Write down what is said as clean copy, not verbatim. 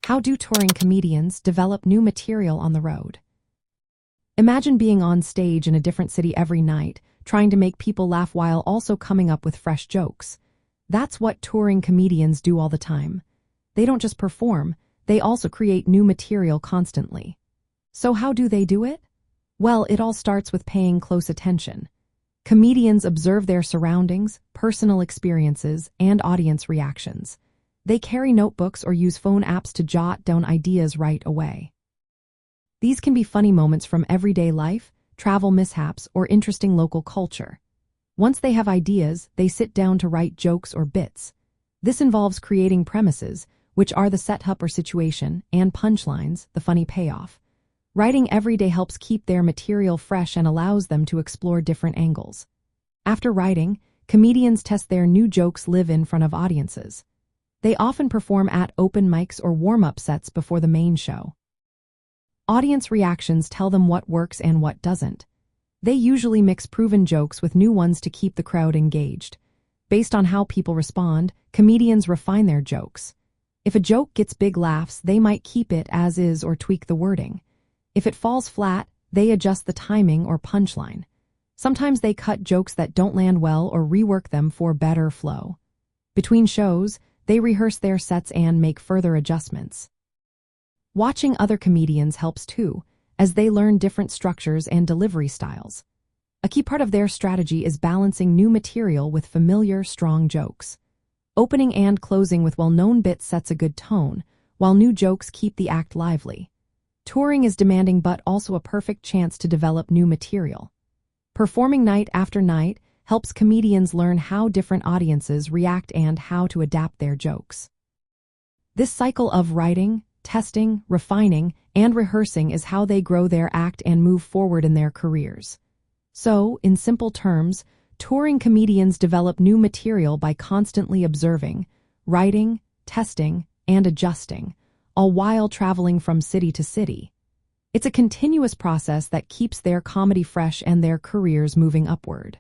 How do touring comedians develop new material on the road? Imagine being on stage in a different city every night, trying to make people laugh while also coming up with fresh jokes. That's what touring comedians do all the time. They don't just perform, they also create new material constantly. So how do they do it? Well, it all starts with paying close attention. Comedians observe their surroundings, personal experiences, and audience reactions. They carry notebooks or use phone apps to jot down ideas right away. These can be funny moments from everyday life, travel mishaps, or interesting local culture. Once they have ideas, they sit down to write jokes or bits. This involves creating premises, which are the setup or situation, and punchlines, the funny payoff. Writing every day helps keep their material fresh and allows them to explore different angles. After writing, comedians test their new jokes live in front of audiences. They often perform at open mics or warm-up sets before the main show. Audience reactions tell them what works and what doesn't. They usually mix proven jokes with new ones to keep the crowd engaged. Based on how people respond, comedians refine their jokes. If a joke gets big laughs, they might keep it as is or tweak the wording. If it falls flat, they adjust the timing or punchline. Sometimes they cut jokes that don't land well or rework them for better flow. Between shows, they rehearse their sets and make further adjustments. Watching other comedians helps too, as they learn different structures and delivery styles. A key part of their strategy is balancing new material with familiar, strong jokes. Opening and closing with well-known bits sets a good tone, while new jokes keep the act lively. Touring is demanding but also a perfect chance to develop new material. Performing night after night helps comedians learn how different audiences react and how to adapt their jokes. This cycle of writing, testing, refining, and rehearsing is how they grow their act and move forward in their careers. So, in simple terms, touring comedians develop new material by constantly observing, writing, testing, and adjusting, all while traveling from city to city. It's a continuous process that keeps their comedy fresh and their careers moving upward.